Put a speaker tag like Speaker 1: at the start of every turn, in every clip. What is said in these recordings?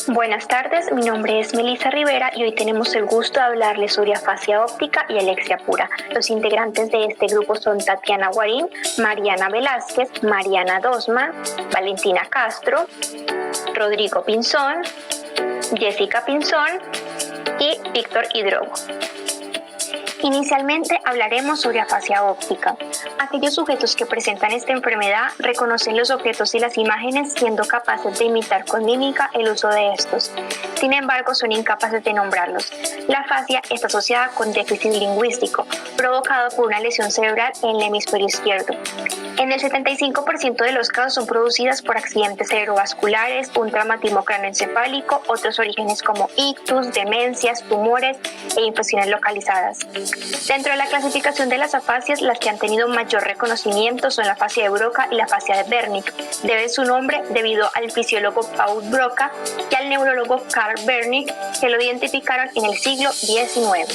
Speaker 1: Buenas tardes, mi nombre es Melissa Rivera y hoy tenemos el gusto de hablarles sobre afasia óptica y alexia pura. Los integrantes de este grupo son Tatiana Guarín, Mariana Velázquez, Mariana Dosma, Valentina Castro, Rodrigo Pinzón, Jessica Pinzón y Víctor Hidrogo. Inicialmente hablaremos sobre afasia óptica. Aquellos sujetos que presentan esta enfermedad reconocen los objetos y las imágenes siendo capaces de imitar con mímica el uso de estos. Sin embargo, son incapaces de nombrarlos. La afasia está asociada con déficit lingüístico, provocado por una lesión cerebral en el hemisferio izquierdo. En el 75% de los casos son producidas por accidentes cerebrovasculares, un traumatismo craneoencefálico, otros orígenes como ictus, demencias, tumores e infecciones localizadas. Dentro de la clasificación de las afasias, las que han tenido mayor reconocimiento son la afasia de Broca y la afasia de Wernicke. Debe su nombre debido al fisiólogo Paul Broca y al neurólogo Carl Wernicke, que lo identificaron en el siglo XIX.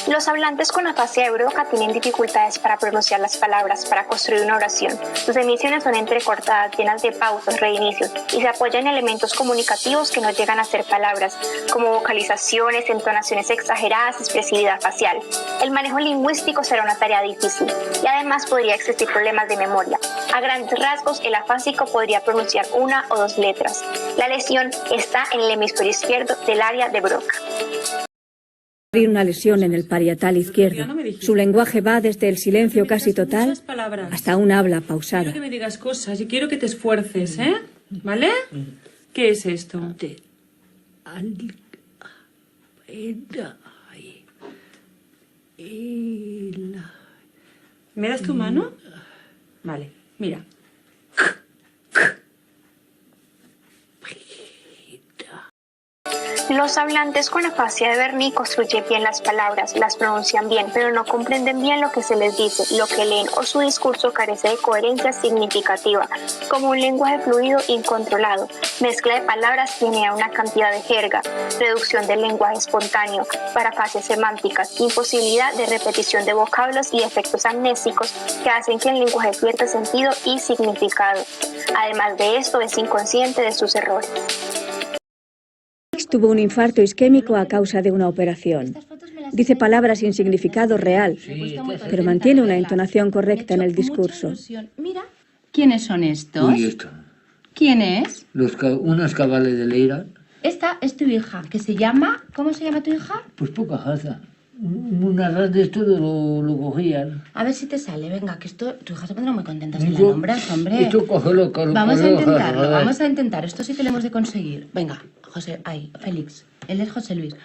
Speaker 1: Los hablantes con afasia de Broca tienen dificultades para pronunciar las palabras, para construir una oración. Sus emisiones son entrecortadas, llenas de pausas, reinicios, y se apoyan en elementos comunicativos que no llegan a ser palabras, como vocalizaciones, entonaciones exageradas, expresividad facial. El manejo lingüístico será una tarea difícil, y además podría existir problemas de memoria. A grandes rasgos, el afásico podría pronunciar una o dos letras. La lesión está en el hemisferio izquierdo del área de Broca.
Speaker 2: Una lesión en el parietal izquierdo. Su lenguaje va desde el silencio casi total hasta un habla pausada.
Speaker 3: Quiero que me digas cosas y quiero que te esfuerces, ¿eh? ¿Vale? ¿Qué es esto? ¿Me das tu mano? Vale, mira.
Speaker 1: Los hablantes con afasia de Wernicke construyen bien las palabras, las pronuncian bien, pero no comprenden bien lo que se les dice, lo que leen, o su discurso carece de coherencia significativa, como un lenguaje fluido incontrolado, mezcla de palabras que genera una cantidad de jerga, reducción del lenguaje espontáneo, parafasias semánticas, imposibilidad de repetición de vocablos y efectos amnésicos que hacen que el lenguaje pierda sentido y significado. Además de esto, es inconsciente de sus errores.
Speaker 2: Tuvo un infarto isquémico a causa de una operación. Dice palabras sin significado real, pero mantiene una entonación correcta en el discurso.
Speaker 4: Mira, ¿quiénes son estos?
Speaker 5: Uy, esto.
Speaker 4: ¿Quién es?
Speaker 5: Unos cabales de Leira.
Speaker 4: Esta es tu hija, que se llama... ¿Cómo se llama tu hija?
Speaker 5: Pues poca jaza. Una ras de esto lo cogían.
Speaker 4: A ver si te sale, venga, que esto... Tu hija se pondrá muy contenta si la nombras, hombre.
Speaker 5: Esto cógelo,
Speaker 4: Vamos a intentarlo, vamos a intentar. Esto sí que lo hemos de conseguir. Venga, José, ahí, Félix. Él es José Luis.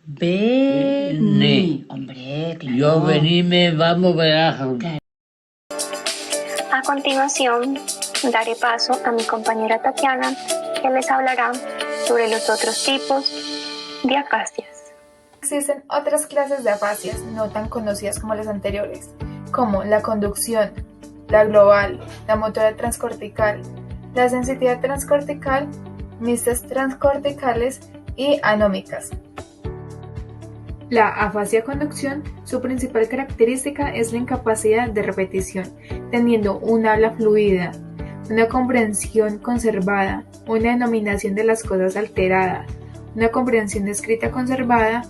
Speaker 4: Vení. Hombre, claro.
Speaker 5: Yo venime, vamos, verás.
Speaker 4: Claro.
Speaker 1: A continuación, daré paso a mi compañera Tatiana, que les hablará sobre los otros tipos de afasias.
Speaker 6: Existen otras clases de afasias no tan conocidas como las anteriores, como la conducción, la global, la motora transcortical, la sensitiva transcortical, mixtas transcorticales y anómicas. La afasia conducción, su principal característica es la incapacidad de repetición, teniendo un habla fluida, una comprensión conservada, una denominación de las cosas alterada, una comprensión escrita conservada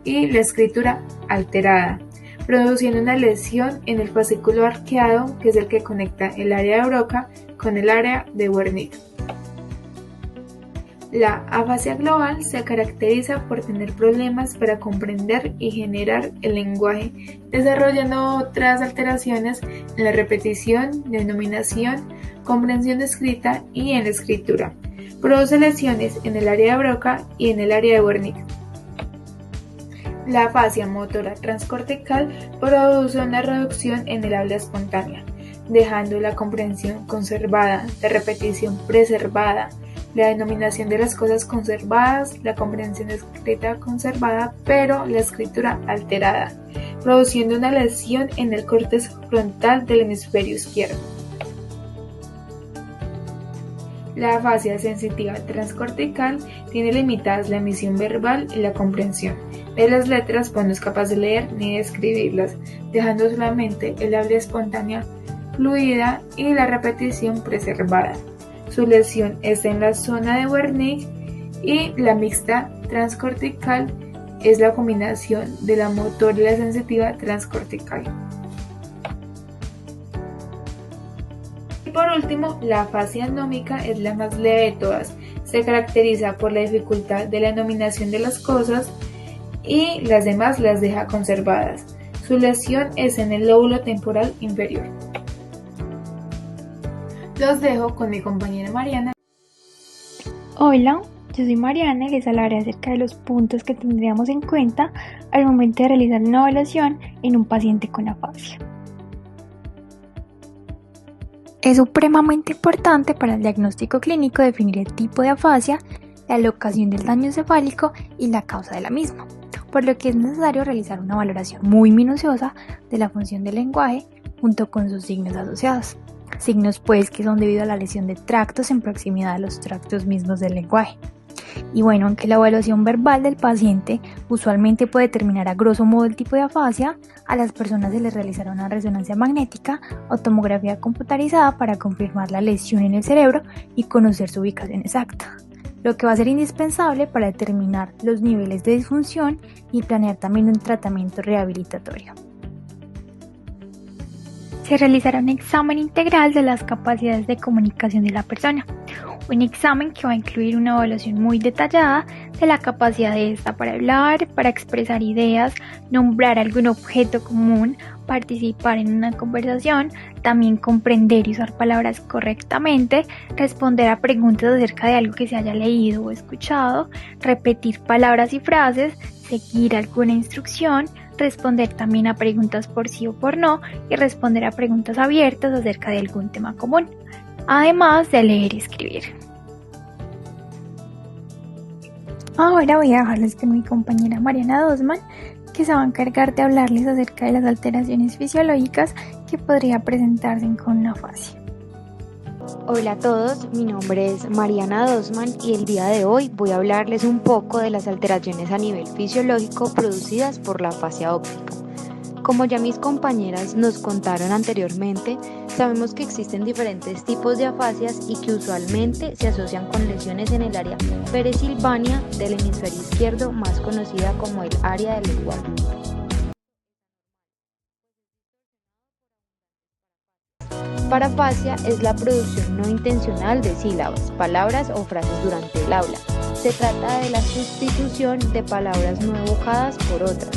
Speaker 6: y la escritura alterada, produciendo una lesión en el fascículo arqueado, que es el que conecta el área de Broca con el área de Wernicke. La afasia global se caracteriza por tener problemas para comprender y generar el lenguaje, desarrollando otras alteraciones en la repetición, denominación, comprensión escrita y en la escritura. Produce lesiones en el área de Broca y en el área de Wernicke. La afasia motora transcortical produce una reducción en el habla espontánea, dejando la comprensión conservada, la repetición preservada, la denominación de las cosas conservadas, la comprensión escrita conservada, pero la escritura alterada, produciendo una lesión en el córtex frontal del hemisferio izquierdo. La afasia sensitiva transcortical tiene limitadas la emisión verbal y la comprensión de las letras, pues no es capaz de leer ni de escribirlas, dejando solamente el habla espontánea fluida y la repetición preservada. Su lesión está en la zona de Wernicke y la mixta transcortical es la combinación de la motora y la sensitiva transcortical. Y por último, la afasia nómica es la más leve de todas. Se caracteriza por la dificultad de la nominación de las cosas y las demás las deja conservadas. Su lesión es en el lóbulo temporal inferior. Los dejo con mi compañera Mariana.
Speaker 7: Hola, yo soy Mariana y les hablaré acerca de los puntos que tendríamos en cuenta al momento de realizar una evaluación en un paciente con afasia. Es supremamente importante para el diagnóstico clínico definir el tipo de afasia, la locación del daño encefálico y la causa de la misma, por lo que es necesario realizar una valoración muy minuciosa de la función del lenguaje junto con sus signos asociados. Signos pues que son debido a la lesión de tractos en proximidad a los tractos mismos del lenguaje. Y bueno, aunque la evaluación verbal del paciente usualmente puede determinar a grosso modo el tipo de afasia, a las personas se les realizará una resonancia magnética o tomografía computarizada para confirmar la lesión en el cerebro y conocer su ubicación exacta, lo que va a ser indispensable para determinar los niveles de disfunción y planear también un tratamiento rehabilitatorio. Se realizará un examen integral de las capacidades de comunicación de la persona, un examen que va a incluir una evaluación muy detallada de la capacidad de esta para hablar, para expresar ideas, nombrar algún objeto común, participar en una conversación, también comprender y usar palabras correctamente, responder a preguntas acerca de algo que se haya leído o escuchado, repetir palabras y frases, seguir alguna instrucción, responder también a preguntas por sí o por no y responder a preguntas abiertas acerca de algún tema común, además de leer y escribir. Ahora voy a dejarles con mi compañera Mariana Dosman, que se va a encargar de hablarles acerca de las alteraciones fisiológicas que podría presentarse con una afasia.
Speaker 8: Hola a todos, mi nombre es Mariana Dosman y el día de hoy voy a hablarles un poco de las alteraciones a nivel fisiológico producidas por la afasia óptica. Como ya mis compañeras nos contaron anteriormente, sabemos que existen diferentes tipos de afasias y que usualmente se asocian con lesiones en el área peresilvánea del hemisferio izquierdo, más conocida como el área del lenguaje. Parafasia es la producción no intencional de sílabas, palabras o frases durante el habla. Se trata de la sustitución de palabras no evocadas por otras.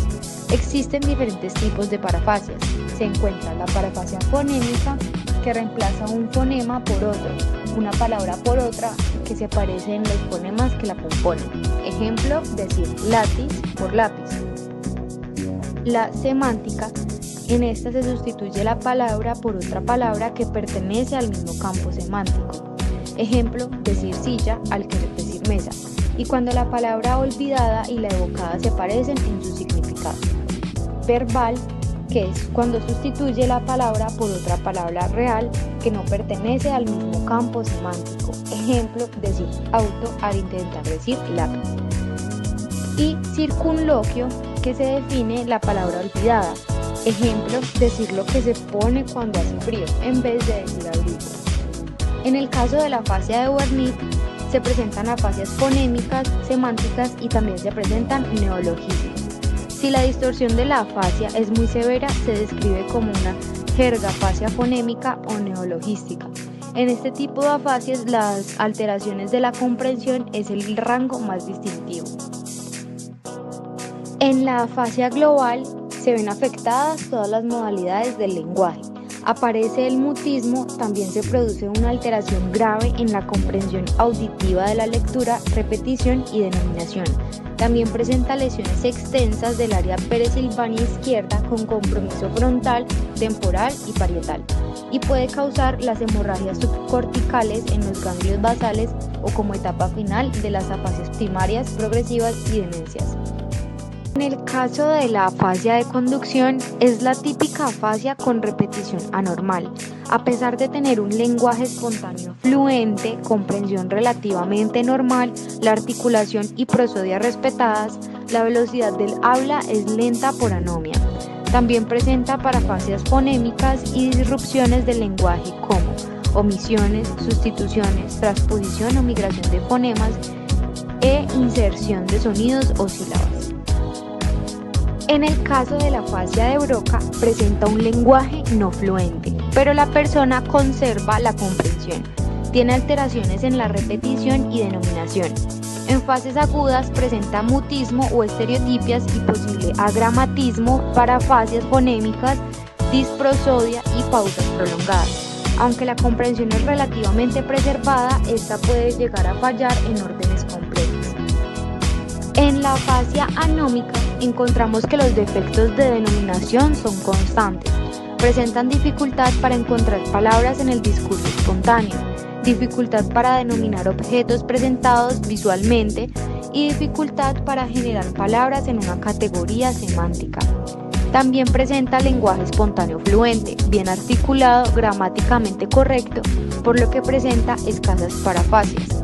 Speaker 8: Existen diferentes tipos de parafasias. Se encuentra la parafasia fonémica, que reemplaza un fonema por otro, una palabra por otra que se parece en los fonemas que la componen. Ejemplo, decir lápiz por lápiz. La semántica. En esta se sustituye la palabra por otra palabra que pertenece al mismo campo semántico. Ejemplo, decir silla al querer decir mesa. Y cuando la palabra olvidada y la evocada se parecen en su significado. Verbal, que es cuando sustituye la palabra por otra palabra real que no pertenece al mismo campo semántico. Ejemplo, decir auto al intentar decir lápiz. Y circunloquio, que se define la palabra olvidada. Ejemplo, decir lo que se pone cuando hace frío, en vez de decir abrigo. En el caso de la afasia de Wernicke, se presentan afasias fonémicas, semánticas y también se presentan neologismos. Si la distorsión de la afasia es muy severa, se describe como una jergafasia fonémica o neologística. En este tipo de afasias, las alteraciones de la comprensión es el rango más distintivo. En la afasia global, se ven afectadas todas las modalidades del lenguaje. Aparece el mutismo, también se produce una alteración grave en la comprensión auditiva de la lectura, repetición y denominación. También presenta lesiones extensas del área peresilvánea izquierda con compromiso frontal, temporal y parietal. Y puede causar las hemorragias subcorticales en los ganglios basales o como etapa final de las afasias primarias, progresivas y demencias. En el caso de la afasia de conducción, es la típica afasia con repetición anormal. A pesar de tener un lenguaje espontáneo fluente, comprensión relativamente normal, la articulación y prosodia respetadas, la velocidad del habla es lenta por anomia. También presenta parafasias fonémicas y disrupciones del lenguaje como omisiones, sustituciones, transposición o migración de fonemas e inserción de sonidos o sílabas. En el caso de la afasia de Broca, presenta un lenguaje no fluente, pero la persona conserva la comprensión. Tiene alteraciones en la repetición y denominación. En fases agudas presenta mutismo o estereotipias y posible agramatismo para afasias fonémicas, disprosodia y pausas prolongadas. Aunque la comprensión es relativamente preservada, esta puede llegar a fallar en órdenes complejas. En la afasia anómica encontramos que los defectos de denominación son constantes. Presentan dificultad para encontrar palabras en el discurso espontáneo, dificultad para denominar objetos presentados visualmente y dificultad para generar palabras en una categoría semántica. También presenta lenguaje espontáneo fluente, bien articulado, gramáticamente correcto, por lo que presenta escasas parafasias.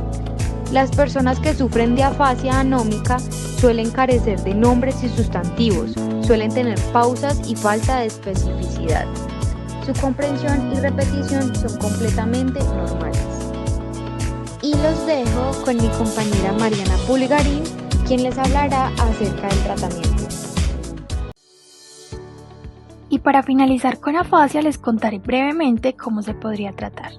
Speaker 8: Las personas que sufren de afasia anómica suelen carecer de nombres y sustantivos, suelen tener pausas y falta de especificidad. Su comprensión y repetición son completamente normales. Y los dejo con mi compañera Mariana Pulgarín, quien les hablará acerca del tratamiento.
Speaker 7: Y para finalizar con afasia les contaré brevemente cómo se podría tratar.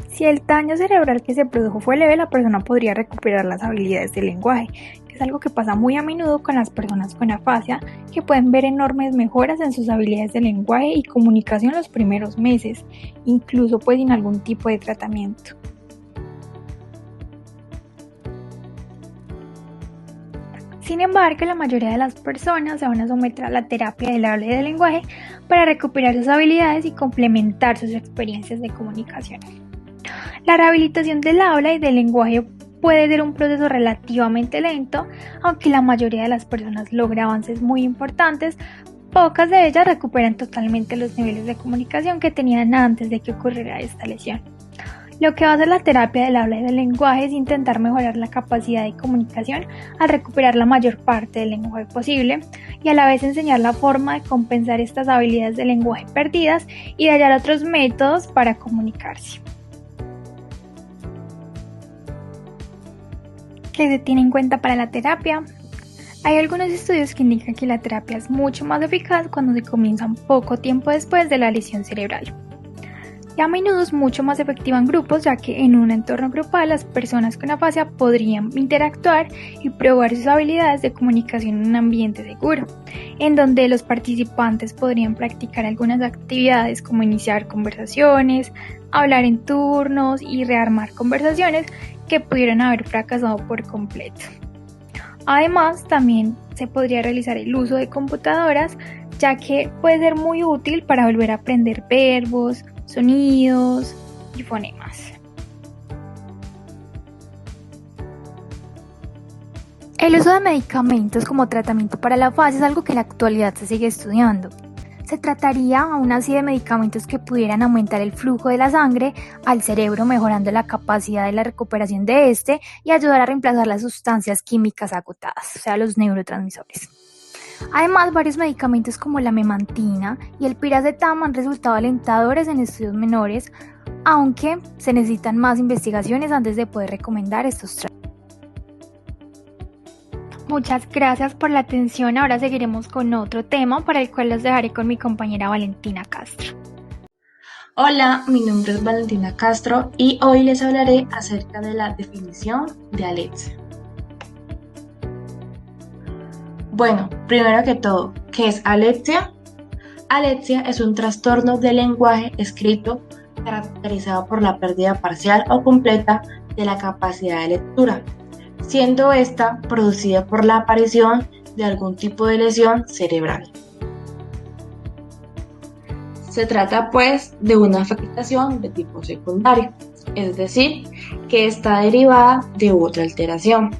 Speaker 7: Si el daño cerebral que se produjo fue leve, la persona podría recuperar las habilidades del lenguaje, que es algo que pasa muy a menudo con las personas con afasia, que pueden ver enormes mejoras en sus habilidades de lenguaje y comunicación los primeros meses, incluso pues sin algún tipo de tratamiento. Sin embargo, la mayoría de las personas se van a someter a la terapia del habla y del lenguaje para recuperar sus habilidades y complementar sus experiencias de comunicación. La rehabilitación del habla y del lenguaje puede ser un proceso relativamente lento, aunque la mayoría de las personas logra avances muy importantes. Pocas de ellas recuperan totalmente los niveles de comunicación que tenían antes de que ocurriera esta lesión. Lo que va a hacer la terapia del habla y del lenguaje es intentar mejorar la capacidad de comunicación al recuperar la mayor parte del lenguaje posible y a la vez enseñar la forma de compensar estas habilidades de lenguaje perdidas y de hallar otros métodos para comunicarse. ¿Qué se tiene en cuenta para la terapia? Hay algunos estudios que indican que la terapia es mucho más eficaz cuando se comienza un poco tiempo después de la lesión cerebral. Y a menudo es mucho más efectiva en grupos, ya que en un entorno grupal las personas con afasia podrían interactuar y probar sus habilidades de comunicación en un ambiente seguro, en donde los participantes podrían practicar algunas actividades como iniciar conversaciones, hablar en turnos y rearmar conversaciones que pudieran haber fracasado por completo. Además, también se podría realizar el uso de computadoras, ya que puede ser muy útil para volver a aprender verbos, sonidos y fonemas. El uso de medicamentos como tratamiento para la afasia es algo que en la actualidad se sigue estudiando. Se trataría aún así de medicamentos que pudieran aumentar el flujo de la sangre al cerebro, mejorando la capacidad de la recuperación de este y ayudar a reemplazar las sustancias químicas agotadas, o sea, los neurotransmisores. Además, varios medicamentos como la memantina y el piracetam han resultado alentadores en estudios menores, aunque se necesitan más investigaciones antes de poder recomendar estos tratamientos. Muchas gracias por la atención. Ahora seguiremos con otro tema para el cual los dejaré con mi compañera Valentina Castro.
Speaker 9: Hola, mi nombre es Valentina Castro y hoy les hablaré acerca de la definición de alexia. Bueno, primero que todo, ¿qué es alexia? Alexia es un trastorno del lenguaje escrito caracterizado por la pérdida parcial o completa de la capacidad de lectura, siendo esta producida por la aparición de algún tipo de lesión cerebral. Se trata pues de una afectación de tipo secundario, es decir, que está derivada de otra alteración,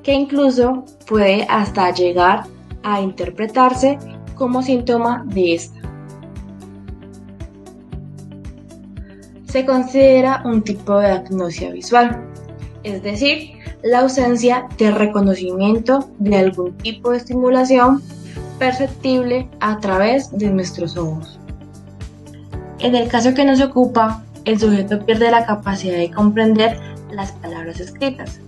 Speaker 9: que incluso puede hasta llegar a interpretarse como síntoma de esta. Se considera un tipo de agnosia visual, es decir, la ausencia de reconocimiento de algún tipo de estimulación perceptible a través de nuestros ojos. En el caso que nos ocupa, el sujeto pierde la capacidad de comprender las palabras escritas,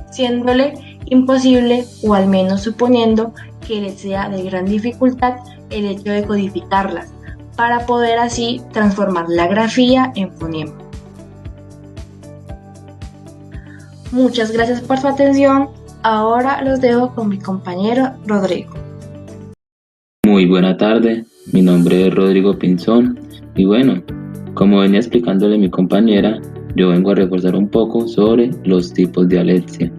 Speaker 9: siéndole imposible, o al menos suponiendo que le sea de gran dificultad el hecho de codificarlas, para poder así transformar la grafía en fonema. Muchas gracias por su atención. Ahora los dejo con mi compañero Rodrigo.
Speaker 10: Muy buena tarde, mi nombre es Rodrigo Pinzón y bueno, como venía explicándole mi compañera, yo vengo a reforzar un poco sobre los tipos de alexia.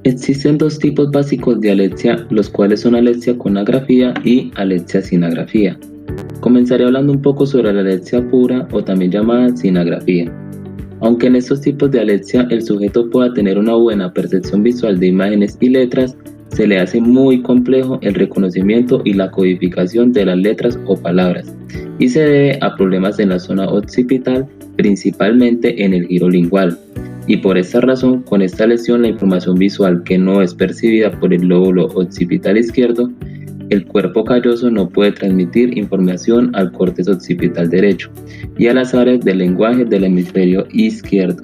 Speaker 10: Existen dos tipos básicos de alexia, los cuales son alexia con agrafía y alexia sin agrafía. Comenzaré hablando un poco sobre la alexia pura o también llamada sin agrafía. Aunque en estos tipos de alexia el sujeto pueda tener una buena percepción visual de imágenes y letras, se le hace muy complejo el reconocimiento y la codificación de las letras o palabras, y se debe a problemas en la zona occipital, principalmente en el giro lingual. Y por esta razón, con esta lesión, la información visual que no es percibida por el lóbulo occipital izquierdo, el cuerpo calloso no puede transmitir información al córtex occipital derecho y a las áreas del lenguaje del hemisferio izquierdo.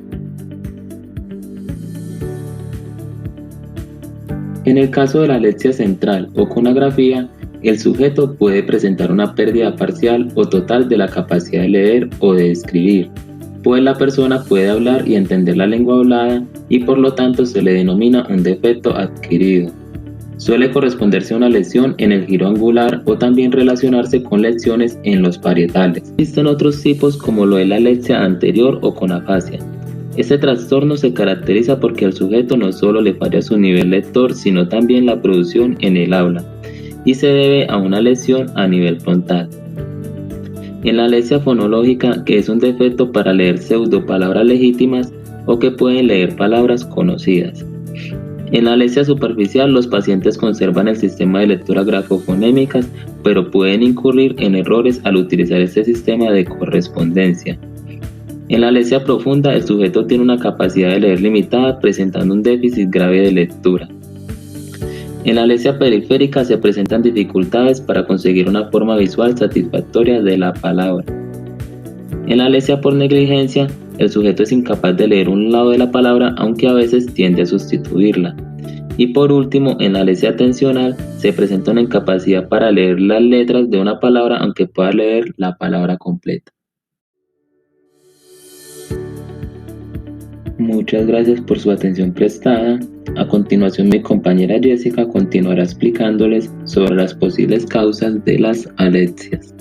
Speaker 10: En el caso de la alexia central o con agrafía, el sujeto puede presentar una pérdida parcial o total de la capacidad de leer o de escribir, pues la persona puede hablar y entender la lengua hablada y por lo tanto se le denomina un defecto adquirido. Suele corresponderse a una lesión en el giro angular o también relacionarse con lesiones en los parietales. Existen otros tipos como lo de la alexia anterior o con afasia. Este trastorno se caracteriza porque al sujeto no solo le falla su nivel lector, sino también la producción en el habla, y se debe a una lesión a nivel frontal. En la alexia fonológica, que es un defecto para leer pseudopalabras legítimas o que pueden leer palabras conocidas. En la alexia superficial, los pacientes conservan el sistema de lectura grafofonémicas, pero pueden incurrir en errores al utilizar este sistema de correspondencia. En la alexia profunda, el sujeto tiene una capacidad de leer limitada, presentando un déficit grave de lectura. En la alexia periférica se presentan dificultades para conseguir una forma visual satisfactoria de la palabra. En la alexia por negligencia, el sujeto es incapaz de leer un lado de la palabra, aunque a veces tiende a sustituirla. Y por último, en la alexia atencional se presenta una incapacidad para leer las letras de una palabra, aunque pueda leer la palabra completa. Muchas gracias por su atención prestada. A continuación, mi compañera Jessica continuará explicándoles sobre las posibles causas de las alexias.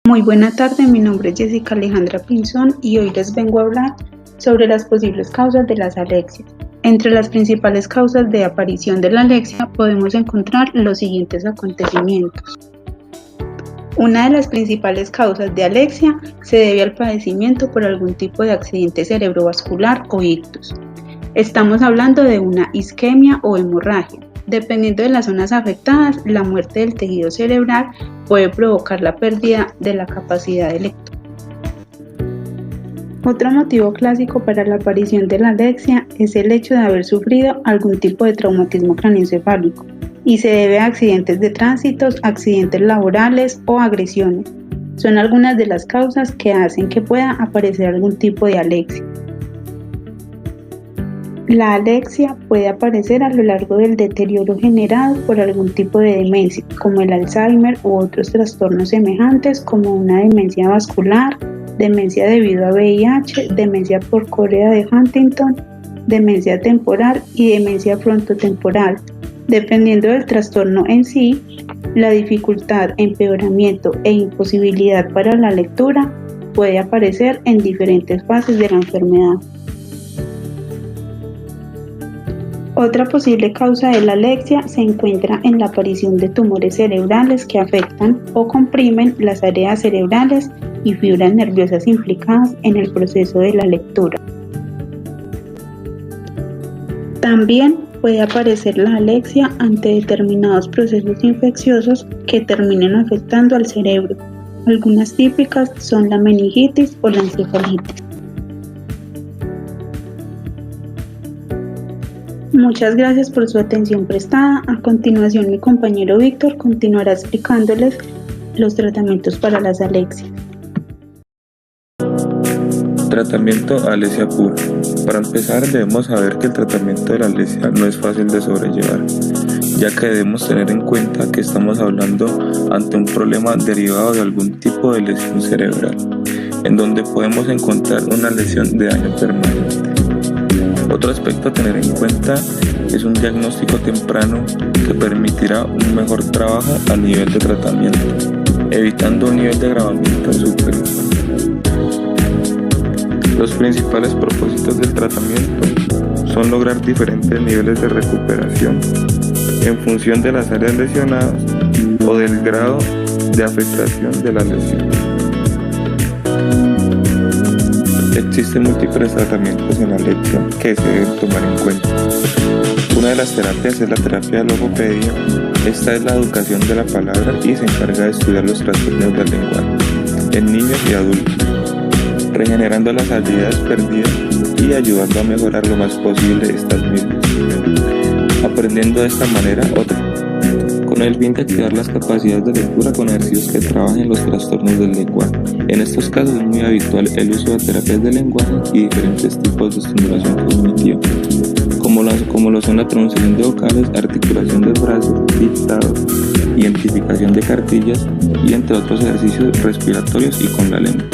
Speaker 11: Muy buena tarde, mi nombre es Jessica Alejandra Pinzón y hoy les vengo a hablar sobre las posibles causas de las alexias. Entre las principales causas de aparición de la alexia podemos encontrar los siguientes acontecimientos. Una de las principales causas de alexia se debe al padecimiento por algún tipo de accidente cerebrovascular o ictus. Estamos hablando de una isquemia o hemorragia. Dependiendo de las zonas afectadas, la muerte del tejido cerebral puede provocar la pérdida de la capacidad de lectura. Otro motivo clásico para la aparición de la alexia es el hecho de haber sufrido algún tipo de traumatismo craneoencefálico y se debe a accidentes de tránsito, accidentes laborales o agresiones. Son algunas de las causas que hacen que pueda aparecer algún tipo de alexia. La alexia puede aparecer a lo largo del deterioro generado por algún tipo de demencia, como el Alzheimer u otros trastornos semejantes como una demencia vascular, demencia debido a VIH, demencia por Corea de Huntington, demencia temporal y demencia frontotemporal. Dependiendo del trastorno en sí, la dificultad, empeoramiento e imposibilidad para la lectura puede aparecer en diferentes fases de la enfermedad. Otra posible causa de la alexia se encuentra en la aparición de tumores cerebrales que afectan o comprimen las áreas cerebrales y fibras nerviosas implicadas en el proceso de la lectura. También puede aparecer la alexia ante determinados procesos infecciosos que terminen afectando al cerebro. Algunas típicas son la meningitis o la encefalitis. Muchas gracias por su atención prestada. A continuación, mi compañero Víctor continuará explicándoles los tratamientos para las alexias.
Speaker 12: Tratamiento alesia pura. Para empezar, debemos saber que el tratamiento de la alesia no es fácil de sobrellevar, ya que debemos tener en cuenta que estamos hablando ante un problema derivado de algún tipo de lesión cerebral, en donde podemos encontrar una lesión de daño permanente. Otro aspecto a tener en cuenta es un diagnóstico temprano que permitirá un mejor trabajo a nivel de tratamiento, evitando un nivel de agravamiento superior. Los principales propósitos del tratamiento son lograr diferentes niveles de recuperación en función de las áreas lesionadas o del grado de afectación de la lesión. Existen múltiples tratamientos en la alexia que se deben tomar en cuenta. Una de las terapias es la terapia de logopedia. Esta es la educación de la palabra y se encarga de estudiar los trastornos del lenguaje en niños y adultos, regenerando las habilidades perdidas y ayudando a mejorar lo más posible estas mismas, aprendiendo de esta manera otra, con el fin de activar las capacidades de lectura con ejercicios que trabajen los trastornos del lenguaje. En estos casos es muy habitual el uso de terapias de lenguaje y diferentes tipos de estimulación cognitiva, como lo son la pronunciación de vocales, articulación de frases, dictado, identificación de cartillas y entre otros ejercicios respiratorios y con la lengua.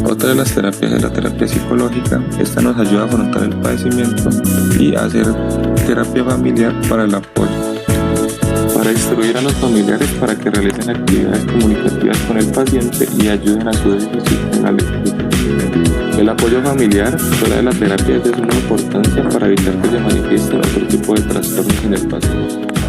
Speaker 12: Otra de las terapias es la terapia psicológica. Esta nos ayuda a afrontar el padecimiento y a hacer terapia familiar para el apoyo, para instruir a los familiares para que realicen actividades comunicativas con el paciente y ayuden a su déficit en la lectura. El apoyo familiar fuera de la terapia es de suma importancia para evitar que se manifiesten otro tipo de trastornos en el paciente.